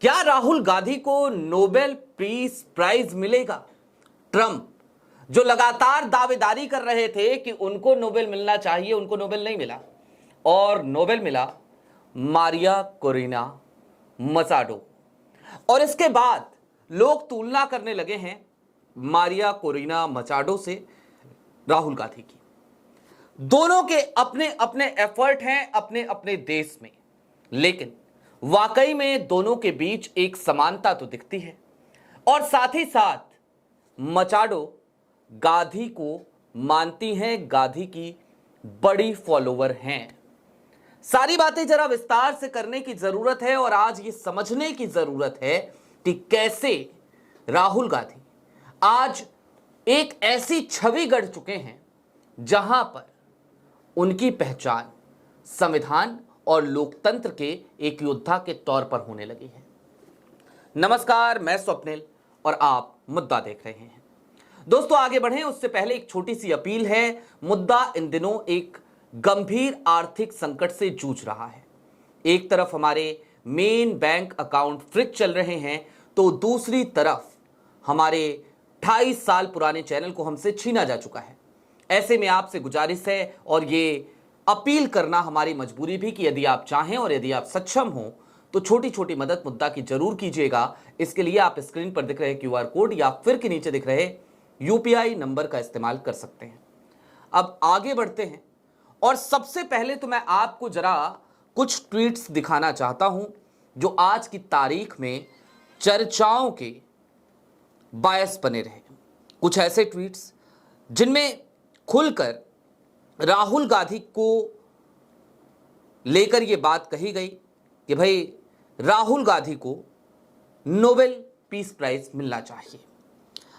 क्या राहुल गांधी को Nobel peace prize मिलेगा? ट्रंप जो लगातार दावेदारी कर रहे थे कि उनको नोबेल मिलना चाहिए, उनको नोबेल नहीं मिला और नोबेल मिला मारिया कोरिना मचाडो। और इसके बाद लोग तुलना करने लगे हैं मारिया कोरिना मचाडो से राहुल गांधी की। दोनों के अपने अपने एफर्ट हैं अपने अपने देश में, लेकिन वाकई में दोनों के बीच एक समानता तो दिखती है। और साथ ही साथ मचाडो गांधी को मानती हैं, गांधी की बड़ी फॉलोवर हैं। सारी बातें जरा विस्तार से करने की जरूरत है और आज ये समझने की जरूरत है कि कैसे राहुल गांधी आज एक ऐसी छवि गढ़ चुके हैं जहां पर उनकी पहचान संविधान और लोकतंत्र के एक योद्धा के तौर पर होने लगी है। नमस्कार, मैं स्वप्निल और आप मुद्दा देख रहे हैं। दोस्तों, आगे बढ़ें उससे पहले एक छोटी सी अपील है। मुद्दा इन दिनों एक गंभीर आर्थिक संकट से जूझ रहा है। एक तरफ हमारे मेन बैंक अकाउंट फ्रीज चल रहे हैं, तो दूसरी तरफ हमारे 28 साल पुराने चैनल को हमसे छीना जा चुका है। ऐसे में आपसे गुजारिश है और ये अपील करना हमारी मजबूरी भी कि यदि आप चाहें और यदि आप सक्षम हो तो छोटी छोटी मदद मुद्दा की जरूर कीजिएगा। इसके लिए आप स्क्रीन पर दिख रहे क्यूआर कोड या फिर के नीचे दिख रहे यूपीआई नंबर का इस्तेमाल कर सकते हैं। अब आगे बढ़ते हैं और सबसे पहले तो मैं आपको जरा कुछ ट्वीट्स दिखाना चाहता हूं जो आज की तारीख में चर्चाओं के बायस बने रहे। कुछ ऐसे ट्वीट्स जिनमें खुलकर राहुल गांधी को लेकर यह बात कही गई कि भाई राहुल गांधी को नोबेल पीस प्राइज मिलना चाहिए।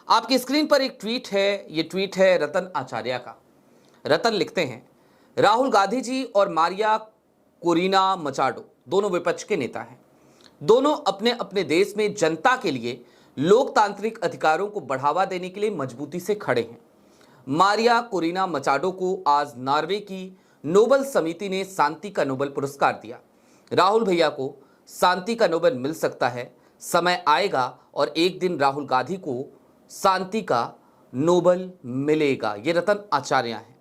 आपकी स्क्रीन पर एक ट्वीट है, यह ट्वीट है रतन आचार्य का। रतन लिखते हैं, राहुल गांधी जी और मारिया कोरिना मचाडो दोनों विपक्ष के नेता हैं। दोनों अपने अपने देश में जनता के लिए लोकतांत्रिक अधिकारों को बढ़ावा देने के लिए मजबूती से खड़े हैं। मारिया कोरिना मचाडो को आज नॉर्वे की नोबेल समिति ने शांति का नोबेल पुरस्कार दिया। राहुल भैया को शांति का नोबेल मिल सकता है, समय आएगा और एक दिन राहुल गांधी को शांति का नोबेल मिलेगा। ये रतन आचार्य हैं।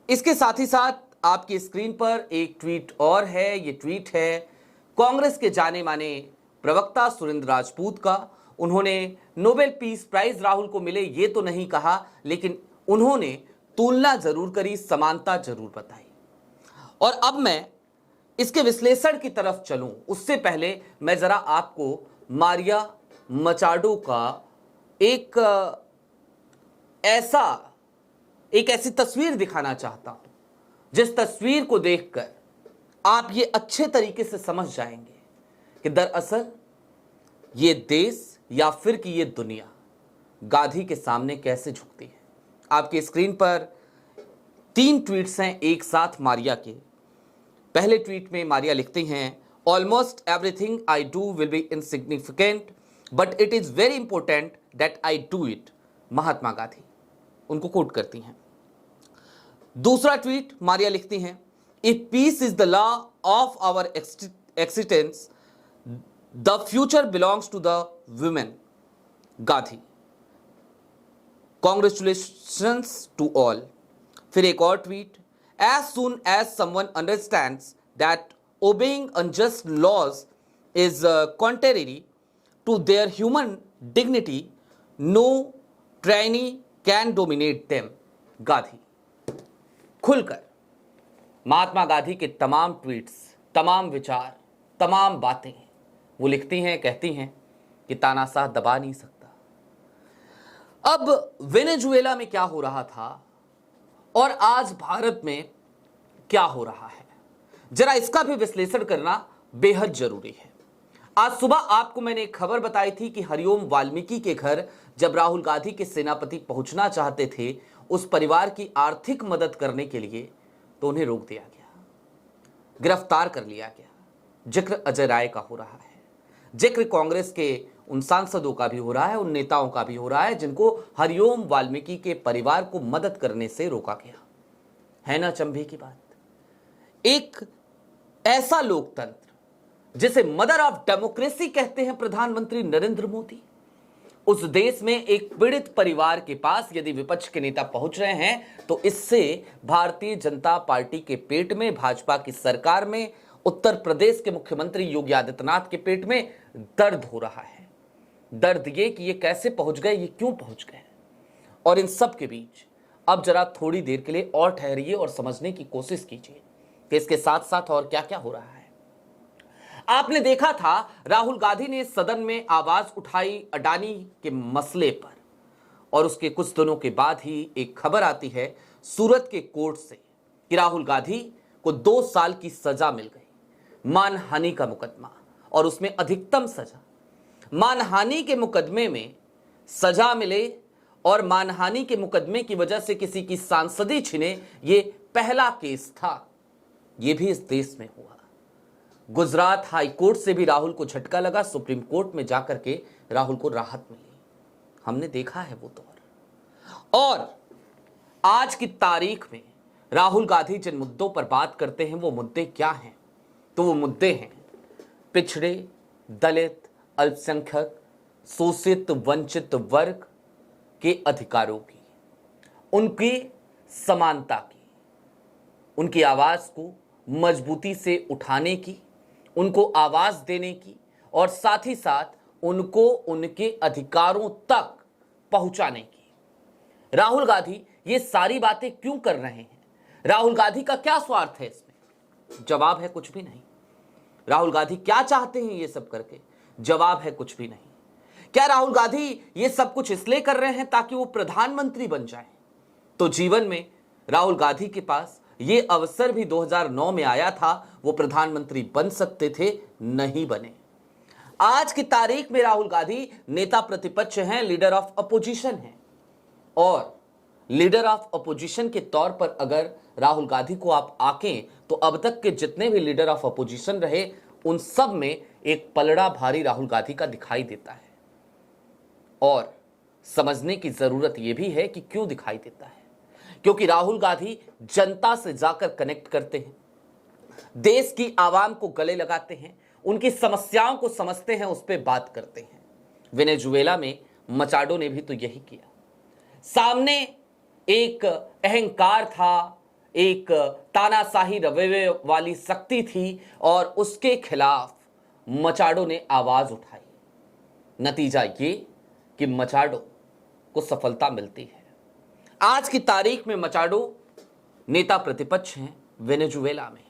इसके साथ ही साथ आपकी स्क्रीन पर एक ट्वीट और है। ये ट्वीट है कांग्रेस के जाने माने प्रवक्ता सुरेंद्र राजपूत का। उन्होंने नोबेल पीस प्राइज राहुल को मिले ये तो नहीं कहा, लेकिन उन्होंने तुलना जरूर करी, समानता जरूर बताई। और अब मैं इसके विश्लेषण की तरफ चलूं उससे पहले मैं जरा आपको मारिया मचाडो का एक ऐसी तस्वीर दिखाना चाहता हूं जिस तस्वीर को देखकर आप ये अच्छे तरीके से समझ जाएंगे कि दरअसल ये देश या फिर कि ये दुनिया गांधी के सामने कैसे झुकती है। आपकी स्क्रीन पर 3 ट्वीट्स हैं एक साथ मारिया के। पहले ट्वीट में मारिया लिखती हैं, almost everything I do will be insignificant but it is very important that I do it. Mahatma Gandhi उनको कोट करती हैं। दूसरा ट्वीट मारिया लिखती हैं, if peace is the law of our existence the future belongs to the women Gandhi, congratulations to all. फिर एक और tweet, as soon as someone understands that obeying unjust laws is contrary to their human dignity, no ट्रायनी can dominate them. Gandhi खुलकर महात्मा गांधी के तमाम tweets, तमाम विचार, तमाम बातें वो लिखती हैं, कहती हैं कि तानाशाह दबा नहीं सकता। अब वेनेजुएला में क्या हो रहा था और आज भारत में क्या हो रहा है, जरा इसका भी विश्लेषण करना बेहद जरूरी है। आज सुबह आपको मैंने एक खबर बताई थी कि हरिओम वाल्मीकि के घर जब राहुल गांधी के सेनापति पहुंचना चाहते थे उस परिवार की आर्थिक मदद करने के लिए, तो उन्हें रोक दिया गया, गिरफ्तार कर लिया गया। जिक्र अजय राय का हो रहा है, जिक्र कांग्रेस के उन सांसदों का भी हो रहा है, उन नेताओं का भी हो रहा है जिनको हरिओम वाल्मीकि के परिवार को मदद करने से रोका गया। है ना चंभे की बात। एक ऐसा लोकतंत्र जिसे मदर ऑफ डेमोक्रेसी कहते हैं प्रधानमंत्री नरेंद्र मोदी, उस देश में एक पीड़ित परिवार के पास यदि विपक्ष के नेता पहुंच रहे हैं तो इससे भारतीय जनता पार्टी के पेट में, भाजपा की सरकार में, उत्तर प्रदेश के मुख्यमंत्री योगी आदित्यनाथ के पेट में दर्द हो रहा है। दर्द ये कि ये कैसे पहुंच गए, ये क्यों पहुंच गए। और इन सब के बीच अब जरा थोड़ी देर के लिए और ठहरिए और समझने की कोशिश कीजिए कि इसके साथ साथ और क्या क्या हो रहा है। आपने देखा था राहुल गांधी ने सदन में आवाज उठाई अडानी के मसले पर, और उसके कुछ दिनों के बाद ही एक खबर आती है सूरत के कोर्ट से कि राहुल गांधी को 2 साल की सजा मिल गई। मानहानि का मुकदमा, और उसमें अधिकतम सजा। मानहानि के मुकदमे में सजा मिले और मानहानि के मुकदमे की वजह से किसी की सांसदी छिने, ये पहला केस था। ये भी इस देश में हुआ। गुजरात हाई कोर्ट से भी राहुल को झटका लगा, सुप्रीम कोर्ट में जाकर के राहुल को राहत मिली। हमने देखा है वो दौर। और आज की तारीख में राहुल गांधी जिन मुद्दों पर बात करते हैं वो मुद्दे क्या हैं? तो वो मुद्दे हैं पिछड़े, दलित, अल्पसंख्यक, शोषित, वंचित वर्ग के अधिकारों की, उनकी समानता की, उनकी आवाज को मजबूती से उठाने की, उनको आवाज देने की, और साथ ही साथ उनको उनके अधिकारों तक पहुंचाने की। राहुल गांधी ये सारी बातें क्यों कर रहे हैं? राहुल गांधी का क्या स्वार्थ है इसमें? जवाब है कुछ भी नहीं। राहुल गांधी क्या चाहते हैं ये सब करके? जवाब है कुछ भी नहीं। क्या राहुल गांधी ये सब कुछ इसलिए कर रहे हैं ताकि वो प्रधानमंत्री बन जाएं? तो जीवन में राहुल गांधी के पास ये अवसर भी 2009 में आया था, वो प्रधानमंत्री बन सकते थे, नहीं बने। आज की तारीख में राहुल गांधी नेता प्रतिपक्ष हैं, लीडर ऑफ अपोजिशन हैं, और लीडर ऑफ अपोजिशन के तौर पर अगर राहुल गांधी को आप आंकें तो अब तक के जितने भी लीडर ऑफ अपोजिशन रहे उन सब में एक पलड़ा भारी राहुल गांधी का दिखाई देता है। और समझने की जरूरत यह भी है कि क्यों दिखाई देता है, क्योंकि राहुल गांधी जनता से जाकर कनेक्ट करते हैं, देश की आवाम को गले लगाते हैं, उनकी समस्याओं को समझते हैं, उस पर बात करते हैं। वेनेजुएला में मचाडो ने भी तो यही किया। सामने एक अहंकार था, एक तानाशाही रवैये वाली शक्ति थी, और उसके खिलाफ मचाडो ने आवाज उठाई। नतीजा ये कि मचाडो को सफलता मिलती है। आज की तारीख में मचाडो नेता प्रतिपक्ष हैं वेनेजुएला में,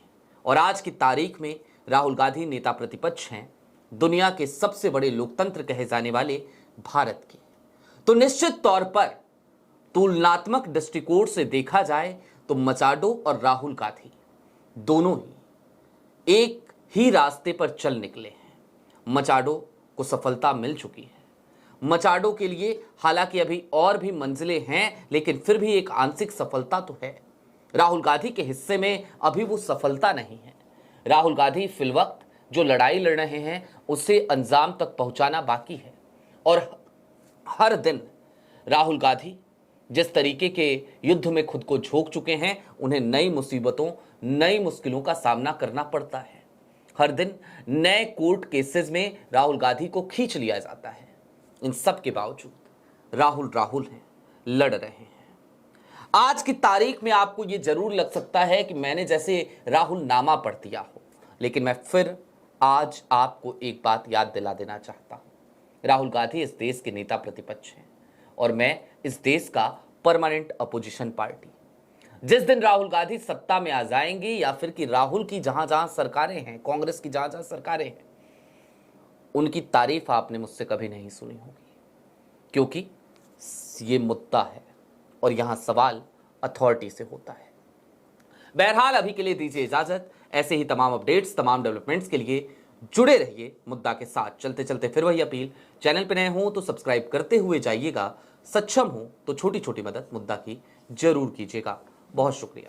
और आज की तारीख में राहुल गांधी नेता प्रतिपक्ष हैं दुनिया के सबसे बड़े लोकतंत्र कहे जाने वाले भारत के। तो निश्चित तौर पर तुलनात्मक दृष्टिकोण से देखा जाए तो मचाडो और राहुल गांधी दोनों ही एक ही रास्ते पर चल निकले हैं। मचाडो को सफलता मिल चुकी है। मचाडो के लिए हालांकि अभी और भी मंजिलें हैं, लेकिन फिर भी एक आंशिक सफलता तो है। राहुल गांधी के हिस्से में अभी वो सफलता नहीं है। राहुल गांधी फिलवक्त जो लड़ाई लड़ रहे हैं उसे अंजाम तक पहुंचाना बाकी है। और हर दिन राहुल गांधी जिस तरीके के युद्ध में खुद को झोंक चुके हैं, उन्हें नई मुसीबतों, नई मुश्किलों का सामना करना पड़ता है। हर दिन नए कोर्ट केसेस में राहुल गांधी को खींच लिया जाता है। इन सब के बावजूद राहुल हैं, लड़ रहे हैं। आज की तारीख में आपको यह जरूर लग सकता है कि मैंने जैसे राहुल नामा पढ़ दिया हो, लेकिन मैं फिर आज आपको एक बात याद दिला देना चाहता हूं। राहुल गांधी इस देश के नेता प्रतिपक्ष हैं और मैं इस देश का परमानेंट अपोजिशन पार्टी। जिस दिन राहुल गांधी सत्ता में आ जाएंगे, या फिर कि राहुल की जहां जहां सरकारें हैं, कांग्रेस की जहां जहां सरकारें हैं, उनकी तारीफ आपने मुझसे कभी नहीं सुनी होगी, क्योंकि ये मुद्दा है और यहां सवाल अथॉरिटी से होता है। बहरहाल अभी के लिए दीजिए इजाजत। ऐसे ही तमाम अपडेट्स, तमाम डेवलपमेंट्स के लिए जुड़े रहिए मुद्दा के साथ। चलते चलते फिर वही अपील, चैनल पे नए हो तो सब्सक्राइब करते हुए जाइएगा, सक्षम हो तो छोटी छोटी मदद मुद्दा की जरूर कीजिएगा। बहुत शुक्रिया।